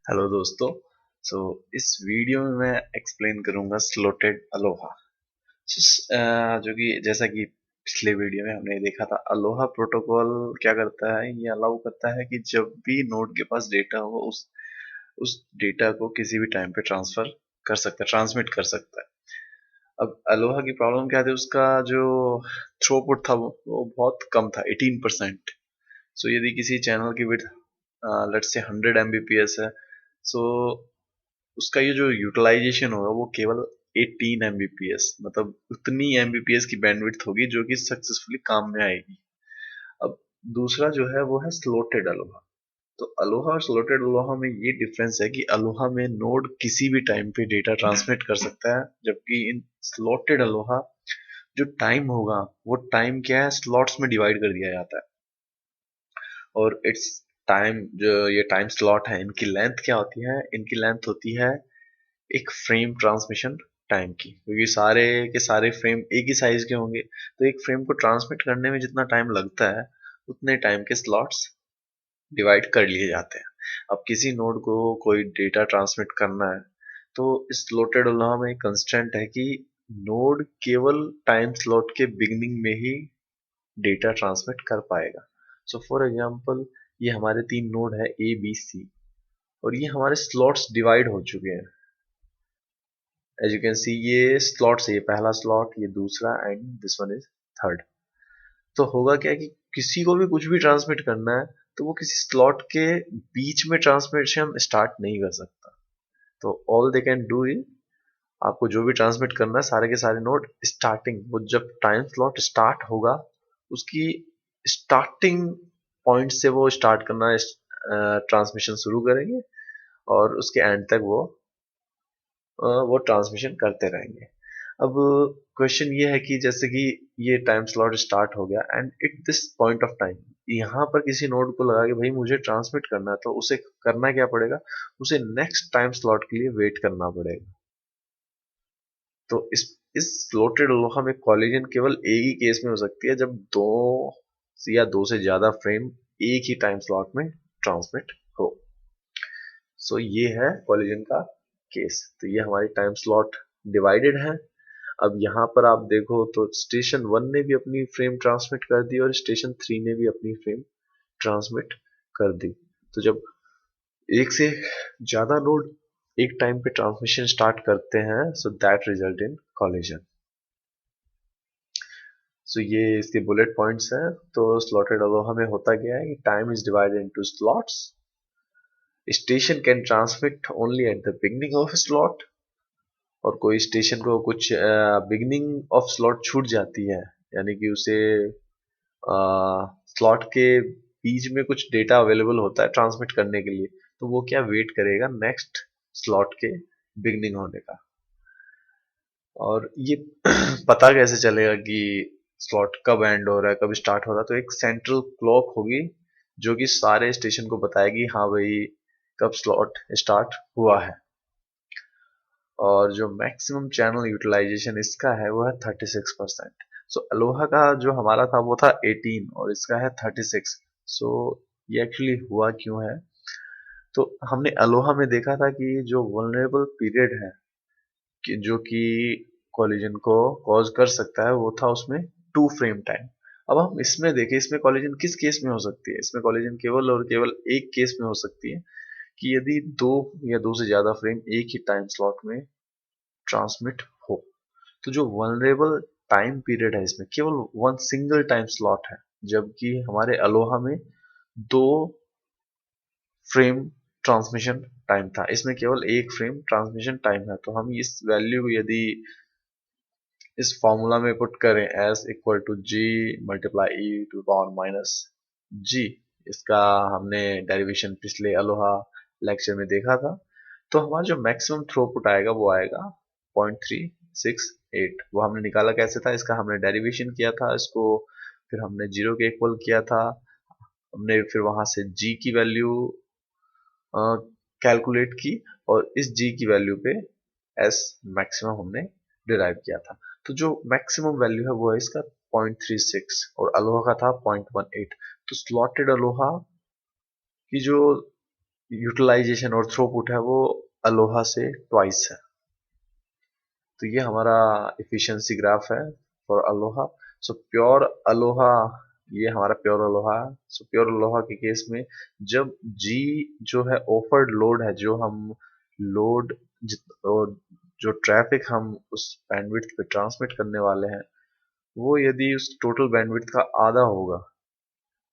Hello दोस्तों। सो इस video में मैं एक्सप्लेन करूंगा स्लोटेड अलोहा। जो कि जैसा कि पिछले वीडियो में हमने देखा था, अलोहा प्रोटोकॉल क्या करता है, ये अलाउ करता है कि जब भी नोड के पास डेटा हो उस डेटा को किसी भी टाइम पे ट्रांसफर कर सकता है, ट्रांसमिट कर सकता है। अब अलोहा की प्रॉब्लम क्या थी, उसका जो थ्रूपुट था वो बहुत कम था, 18%। सो यदि किसी चैनल की विड्थ लेट्स से 100 एमबीपीएस है, सो उसका ये जो यूटिलाइजेशन होगा वो केवल 18 एमबीपीएस, मतलब उतनी एमबीपीएस की बैंडविड्थ होगी जो कि सक्सेसफुली काम में आएगी। अब दूसरा जो है वो है स्लोटेड अलोहा। तो अलोहा और स्लोटेड अलोहा में ये डिफरेंस है कि अलोहा में नोड किसी भी टाइम पे डेटा ट्रांसमिट कर सकता है, जबकि इन स्लॉटेड अलोहा जो टाइम होगा वो टाइम क्या है, स्लॉट्स में डिवाइड कर दिया जाता है। और इट्स टाइम, जो ये टाइम स्लॉट है, इनकी लेंथ क्या होती है, इनकी लेंथ होती है एक फ्रेम ट्रांसमिशन टाइम की, क्योंकि सारे के सारे फ्रेम एक ही साइज के होंगे, तो एक फ्रेम को ट्रांसमिट करने में जितना टाइम लगता है उतने टाइम के स्लॉट्स डिवाइड कर लिए जाते हैं। अब किसी नोड को कोई डेटा ट्रांसमिट करना है, तो इस स्लॉटेड लॉ में कंस्ट्रेंट है कि नोड केवल टाइम स्लॉट के बिगिनिंग में ही डेटा ट्रांसमिट कर पाएगा। सो फॉर एग्जांपल, ये हमारे तीन नोड है ए बी सी, और ये हमारे स्लॉट्स डिवाइड हो चुके हैं। एज यू कैन सी, ये स्लॉट्स है, ये पहला स्लॉट, ये दूसरा, and this one is third. तो होगा क्या कि किसी को भी कुछ भी ट्रांसमिट करना है तो वो किसी स्लॉट के बीच में ट्रांसमिशन स्टार्ट नहीं कर सकता। तो all they can do is, आपको जो भी ट्रांसमिट करना है सारे के सारे नोड स्टार्टिंग, वो जब टाइम स्लॉट स्टार्ट होगा उसकी स्टार्टिंग पॉइंट से वो स्टार्ट करना, ट्रांसमिशन शुरू करेंगे, और उसके एंड तक वो ट्रांसमिशन करते रहेंगे। अब क्वेश्चन ये है कि जैसे कि ये टाइम स्लॉट स्टार्ट हो गया, and it this point of time यहाँ पर किसी नोड को लगा कि भाई मुझे ट्रांसमिट करना है, तो उसे करना क्या पड़ेगा, उसे नेक्स्ट टाइम स्लॉट के लिए वेट करना पड़ेगा। तो इस स्लॉटेड लोहा में कॉलिजन केवल एक ही केस में हो सकती है, जब दो या दो से ज्यादा फ्रेम एक ही टाइम स्लॉट में ट्रांसमिट हो। सो ये है कॉलिजन का केस। तो ये हमारी टाइम स्लॉट डिवाइडेड है। अब यहाँ पर आप देखो तो स्टेशन वन ने भी अपनी फ्रेम ट्रांसमिट कर दी और स्टेशन थ्री ने भी अपनी फ्रेम ट्रांसमिट कर दी। तो जब एक से ज्यादा नोड एक टाइम पे ट्रांसमिशन स्टार्ट करते हैं, so that result in collision. So ये इसके बुलेट पॉइंट्स हैं। तो स्लॉटेड अलोहा में होता क्या है कि time is divided into slots, station can transmit only at the beginning of slot, और कोई स्टेशन को कुछ बिगनिंग ऑफ स्लॉट छूट जाती है, यानी कि उसे स्लॉट के बीच में कुछ डेटा अवेलेबल होता है ट्रांसमिट करने के लिए, तो वो क्या वेट करेगा नेक्स्ट स्लॉट के बिगनिंग होने का। और ये पता कैसे चलेगा कि स्लॉट कब एंड हो रहा है, कब स्टार्ट हो रहा है, तो एक सेंट्रल क्लॉक होगी जो कि सारे स्टेशन को बताएगी हाँ भाई कब स्लॉट स्टार्ट हुआ है। और जो मैक्सिमम चैनल यूटिलाइजेशन इसका है वो है 36%। सो अलोहा का जो हमारा था वो था 18 और इसका है 36। सो ये एक्चुअली हुआ क्यों है, तो हमने अलोहा में देखा था कि जो वल्नरेबल पीरियड है कि जो कि कॉलिजन को कॉज कर सकता है, वो था उसमें 2 फ्रेम टाइम। अब हम इसमें देखें, इसमें कॉलिजन किस केस में हो सकती है, इसमें कॉलिजन केवल और केवल एक केस में हो सकती है कि यदि दो या दो से ज्यादा फ्रेम एक ही टाइम स्लॉट में ट्रांसमिट हो। तो जो वनरेबल टाइम पीरियड है इसमें केवल वन सिंगल टाइम स्लॉट है, जबकि हमारे अलोहा में दो फ्रेम ट्रांसमिशन टाइम था, इसमें केवल एक फ्रेम ट्रांसमिशन टाइम है। तो हम इस वैल्यू को यदि इस फॉर्मूला में पुट करें, S equal to G multiply E to power minus G, इसका हमने डेरिवेशन पिछले अलोहा लेक्चर में देखा था, तो हमारा जो मैक्सिमम थ्रूपुट आएगा वो आएगा 0.368। वो हमने निकाला कैसे था, इसका हमने डेरिवेशन किया था इसको, फिर हमने जीरो के इक्वल किया था, हमने फिर वहां से जी की वैल्यू कैलकुलेट की, और इस जी की वैल्यू पे एस मैक्सिमम हमने डिराइव किया था। तो जो मैक्सिमम वैल्यू है वो है इसका 0.36 और अलोहा का था 0.18। तो स्लॉटेड अलोहा की जो यूटिलाइजेशन और थ्रूपुट है वो अलोहा से ट्वाइस है। तो ये हमारा एफिशिएंसी ग्राफ है for Aloha. So pure Aloha, ये हमारा प्योर अलोहा है। सो प्योर अलोहा के केस में जब जी जो है ऑफर्ड लोड है, जो हम लोड और जो ट्रैफिक हम उस बैंडविड्थ पे ट्रांसमिट करने वाले हैं, वो यदि उस टोटल बैंडविड्थ का आधा होगा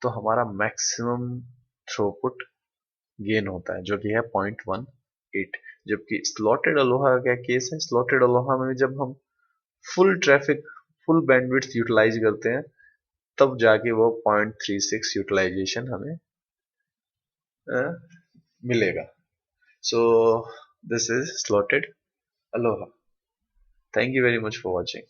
तो हमारा मैक्सिमम थ्रूपुट गेन होता है, जो कि है 0.18। जबकि स्लॉटेड अलोहा का क्या केस है, स्लॉटेड अलोहा में जब हम full traffic full bandwidth utilize करते हैं तब जाके वो 0.36 यूटिलाइजेशन हमें अ, मिलेगा। So this is slotted Aloha. Thank you very much for watching.